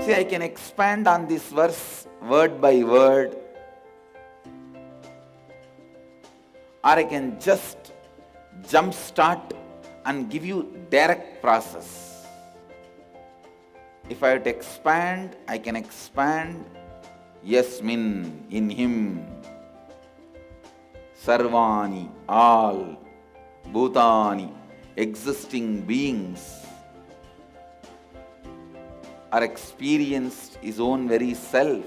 See, I can expand on this verse word by word, or I can just jump start and give you direct process. If I have to expand, I can expand Yasmin, in him. Sarvani, all. Bhutani, existing beings, are experienced his own very self.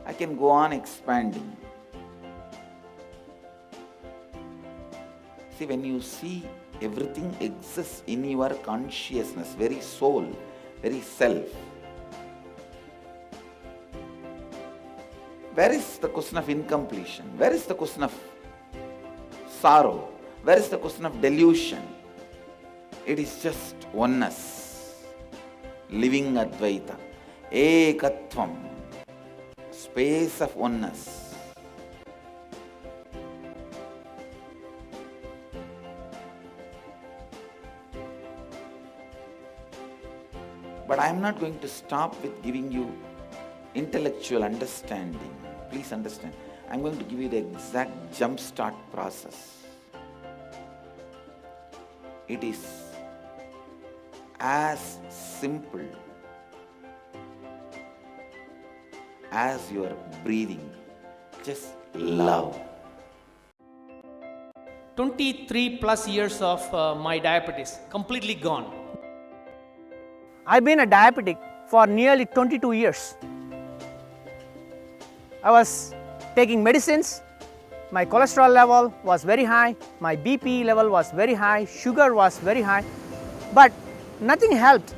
I can go on expanding. See, when you see everything exists in your consciousness, very soul, very self, where is the question of incompletion? Where is the question of sorrow? Where is the question of delusion? It is just oneness, living Advaita, Ekatvam, space of oneness. But I am not going to stop with giving you intellectual understanding. Please understand. I am going to give you the exact jump start process. It is as simple as your breathing. Just love. 23 plus years of my diabetes completely gone. I've been a diabetic for nearly 22 years. I was taking medicines, my cholesterol level was very high, my BP level was very high, sugar was very high, but nothing helped.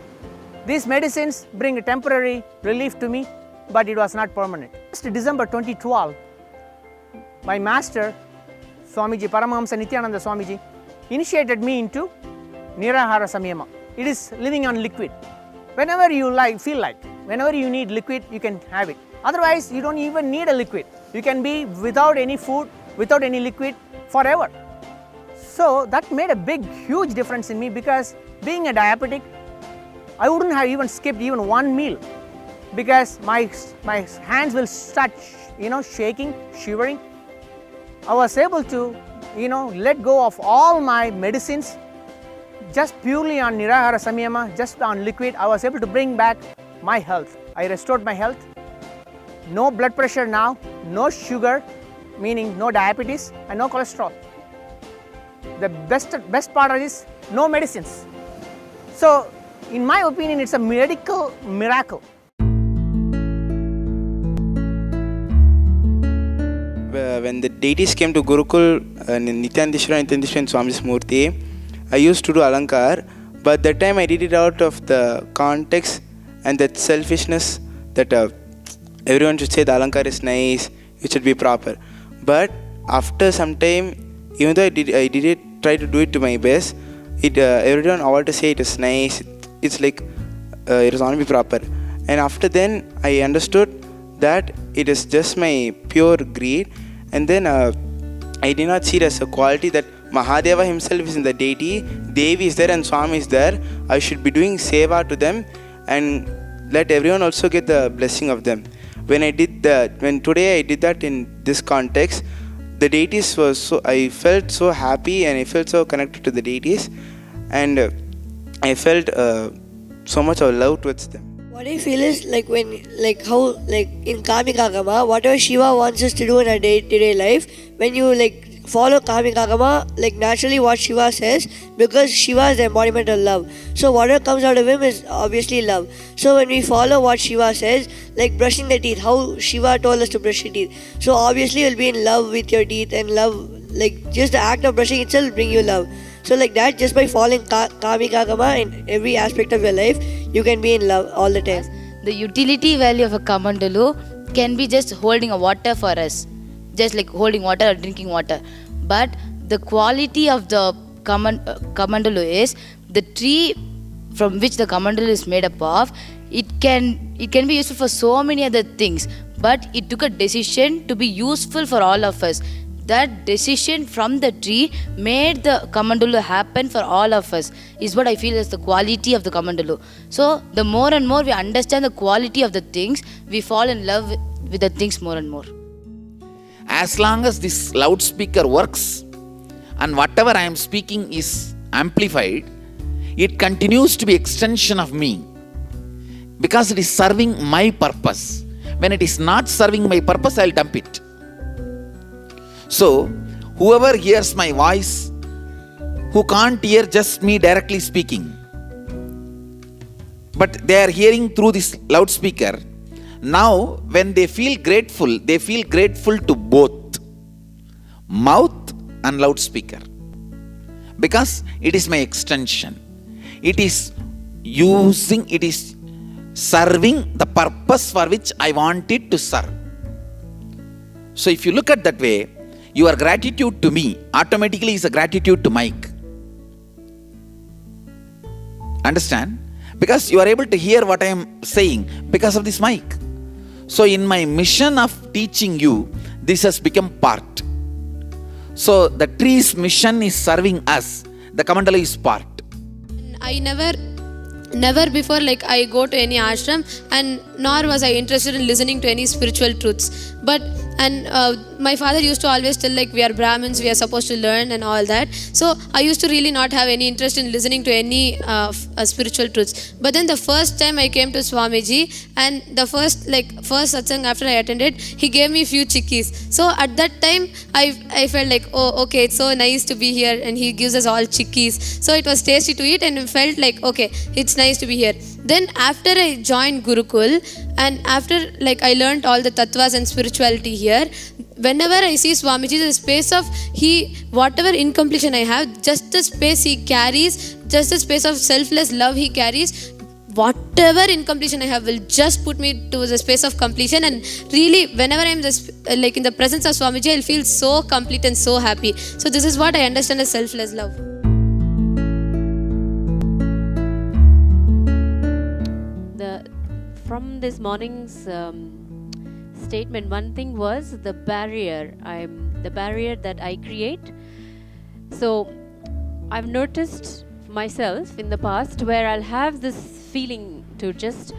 These medicines bring a temporary relief to me, but it was not permanent. Just December 2012, my master, Swamiji Paramahamsa Nityananda Swamiji, initiated me into Nirahara Samyama. It is living on liquid. Whenever you feel like, whenever you need liquid, you can have it. Otherwise, you don't even need a liquid. You can be without any food, without any liquid forever. So that made a huge difference in me, because being a diabetic, I wouldn't have even skipped even one meal, because my hands will start, shaking, shivering. I was able to, let go of all my medicines, just purely on Nirahara Samyama, just on liquid. I was able to bring back my health. I restored my health. No blood pressure now, no sugar, meaning no diabetes, and no cholesterol. The best part of this, no medicines. So, in my opinion, it's a medical miracle. When the deities came to Gurukul, Nityanandeshwara and Swami's Murti, I used to do Alankar, but that time I did it out of the context and that selfishness that everyone should say the Alankar is nice, it should be proper. But after some time, even though I did it, try to do it to my best, everyone all to say it is nice, it's like it is only proper. And after then, I understood that it is just my pure greed, and then I did not see it as a quality that Mahadeva himself is in the deity, Devi is there and Swami is there. I should be doing seva to them and let everyone also get the blessing of them. When today I did that in this context, the deities was I felt so happy and I felt so connected to the deities, and I felt so much of love towards them. What I feel is like how in Kamikagama, whatever Shiva wants us to do in our day-to-day life, when you follow Kamikagama, naturally what Shiva says, because Shiva is the embodiment of love. So whatever comes out of him is obviously love. So when we follow what Shiva says, like brushing the teeth, how Shiva told us to brush your teeth. So obviously you'll be in love with your teeth, and love, just the act of brushing itself will bring you love. So that, just by following Kamikagama in every aspect of your life, you can be in love all the time. The utility value of a Kamandalu can be just holding a water for us, just like holding water or drinking water. But the quality of the Kamandalu is the tree from which the Kamandalu is made up of. It can be useful for so many other things, but it took a decision to be useful for all of us. that decision from the tree made the Kamandalu happen for all of us, is what I feel is the quality of the Kamandalu. So the more and more we understand the quality of the things, we fall in love with the things more and more. As long as this loudspeaker works and whatever I am speaking is amplified, it continues to be extension of me because it is serving my purpose. When it is not serving my purpose, I'll dump it. So, whoever hears my voice, who can't hear just me directly speaking, but they are hearing through this loudspeaker, now when they feel grateful to both mouth and loudspeaker, because it is my extension. It is serving the purpose for which I want it to serve. So if you look at that way, your gratitude to me automatically is a gratitude to Mike. Understand? Because you are able to hear what I am saying because of this mic. So in my mission of teaching you, this has become part. So the tree's mission is serving us. The Kamandalu is part. I never before like I go to any ashram, and nor was I interested in listening to any spiritual truths. But my father used to always tell like we are Brahmins, we are supposed to learn and all that. So I used to really not have any interest in listening to any spiritual truths. But then the first time I came to Swamiji, and the first satsang after I attended, he gave me a few chikkis. So at that time I felt like, oh okay, it's so nice to be here, and he gives us all chikkis. So it was tasty to eat, and it felt like okay, it's nice to be here. Then after I joined Gurukul, and after like I learned all the tattvas and spirituality here, whenever I see Swamiji, the space of whatever incompletion I have, just the space he carries, just the space of selfless love he carries, whatever incompletion I have will just put me to the space of completion. And really, whenever I'm just like in the presence of Swamiji, I'll feel so complete and so happy. So this is what I understand as selfless love. From this morning's statement, one thing was the barrier that I create. So I've noticed myself in the past where I'll have this feeling to just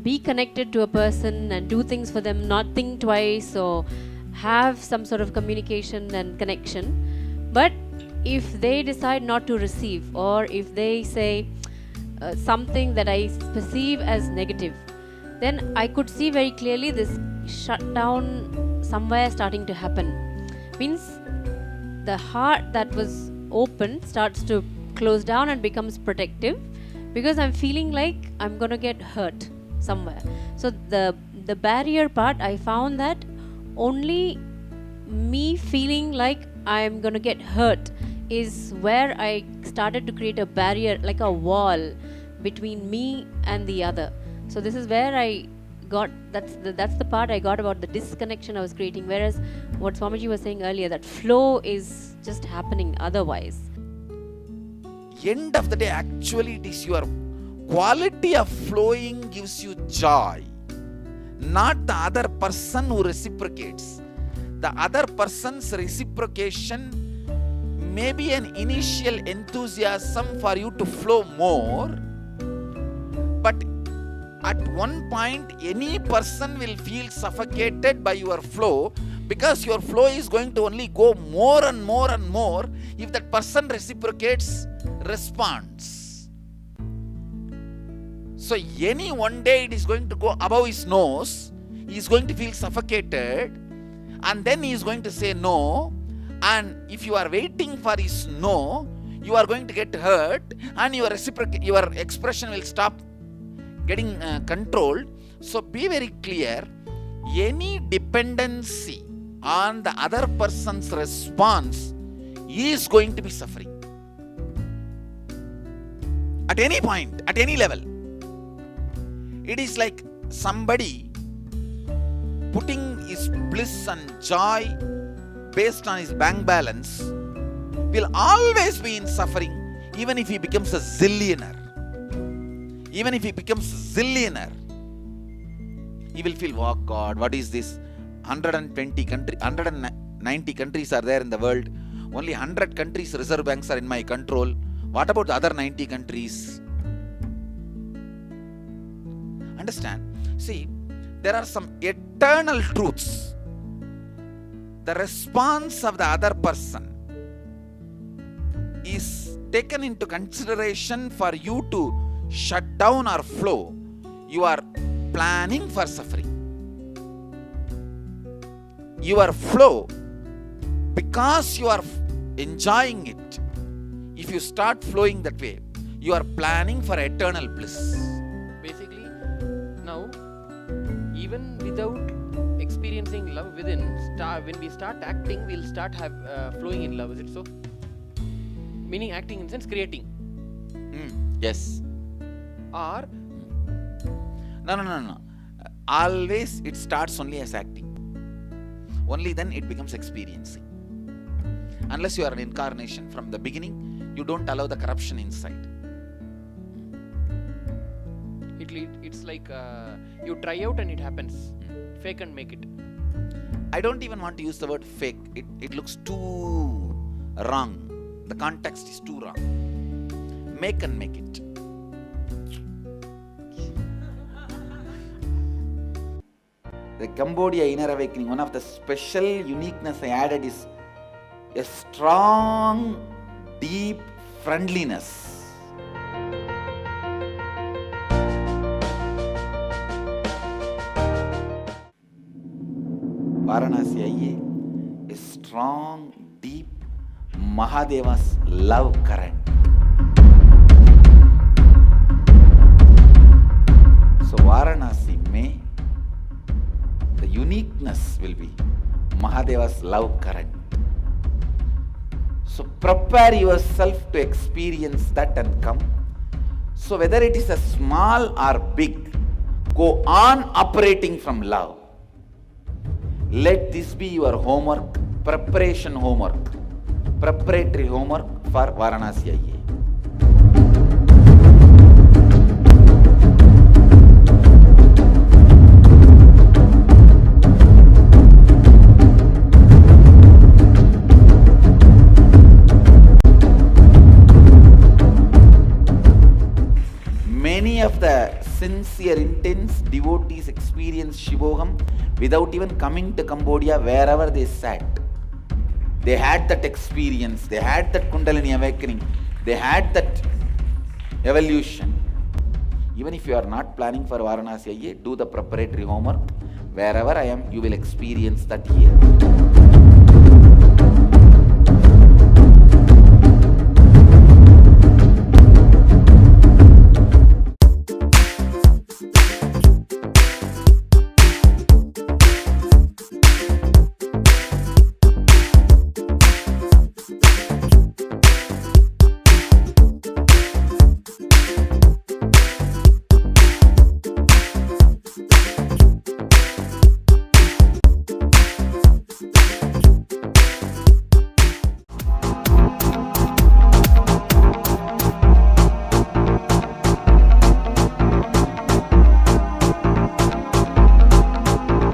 be connected to a person and do things for them, not think twice, or have some sort of communication and connection. But if they decide not to receive, or if they say something that I perceive as negative, then I could see very clearly this shutdown somewhere starting to happen. Means the heart that was open starts to close down and becomes protective, because I'm feeling like I'm gonna get hurt somewhere. So the barrier part, I found that only me feeling like I'm gonna get hurt is where I started to create a barrier, like a wall between me and the other. So this is where I got, that's the part I got about the disconnection I was creating. Whereas what Swamiji was saying earlier, that flow is just happening otherwise. End of the day, actually it is your quality of flowing gives you joy, not the other person who reciprocates. The other person's reciprocation may be an initial enthusiasm for you to flow more, but at one point any person will feel suffocated by your flow, because your flow is going to only go more and more and more if that person reciprocates, responds. So any one day it is going to go above his nose, he is going to feel suffocated, and then he is going to say no, and if you are waiting for his no, you are going to get hurt, and your expression will stop getting controlled. So be very clear, any dependency on the other person's response is going to be suffering. At any point, at any level. It is like somebody putting his bliss and joy based on his bank balance will always be in suffering, even if he becomes a zillionaire. Even if he becomes a zillionaire, he will feel, oh God, what is this? 120 countries, 190 countries are there in the world. Only 100 countries reserve banks are in my control. What about the other 90 countries? Understand? See, there are some eternal truths. The response of the other person is taken into consideration for you to shut down or flow. You are planning for suffering. Your flow, because you are enjoying it, if you start flowing that way, you are planning for eternal bliss. Basically, now, even without experiencing love within, when we start acting, we'll start flowing in love. Is it so? Meaning acting in the sense creating. Yes. Or No. Always it starts only as acting. Only then it becomes experiencing. Unless you are an incarnation, from the beginning, you don't allow the corruption inside. it's like you try out and it happens. Fake and make it. I don't even want to use the word fake. It looks too wrong. The context is too wrong. Make and make it. The Cambodia Inner Awakening, one of the special uniqueness I added is a strong, deep friendliness. Varanasi आइए, a strong, deep Mahadeva's love current. So Varanasi में the uniqueness will be Mahadeva's love current. So prepare yourself to experience that and come. So whether it is a small or big, go on operating from love. Let this be your homework, preparation homework, preparatory homework for Varanasi आइए. Many of the sincere, intense devotees experience Shivogam without even coming to Cambodia. Wherever they sat, they had that experience, they had that Kundalini awakening, they had that evolution. Even if you are not planning for Varanasi, do the preparatory homework. Wherever I am, you will experience that here.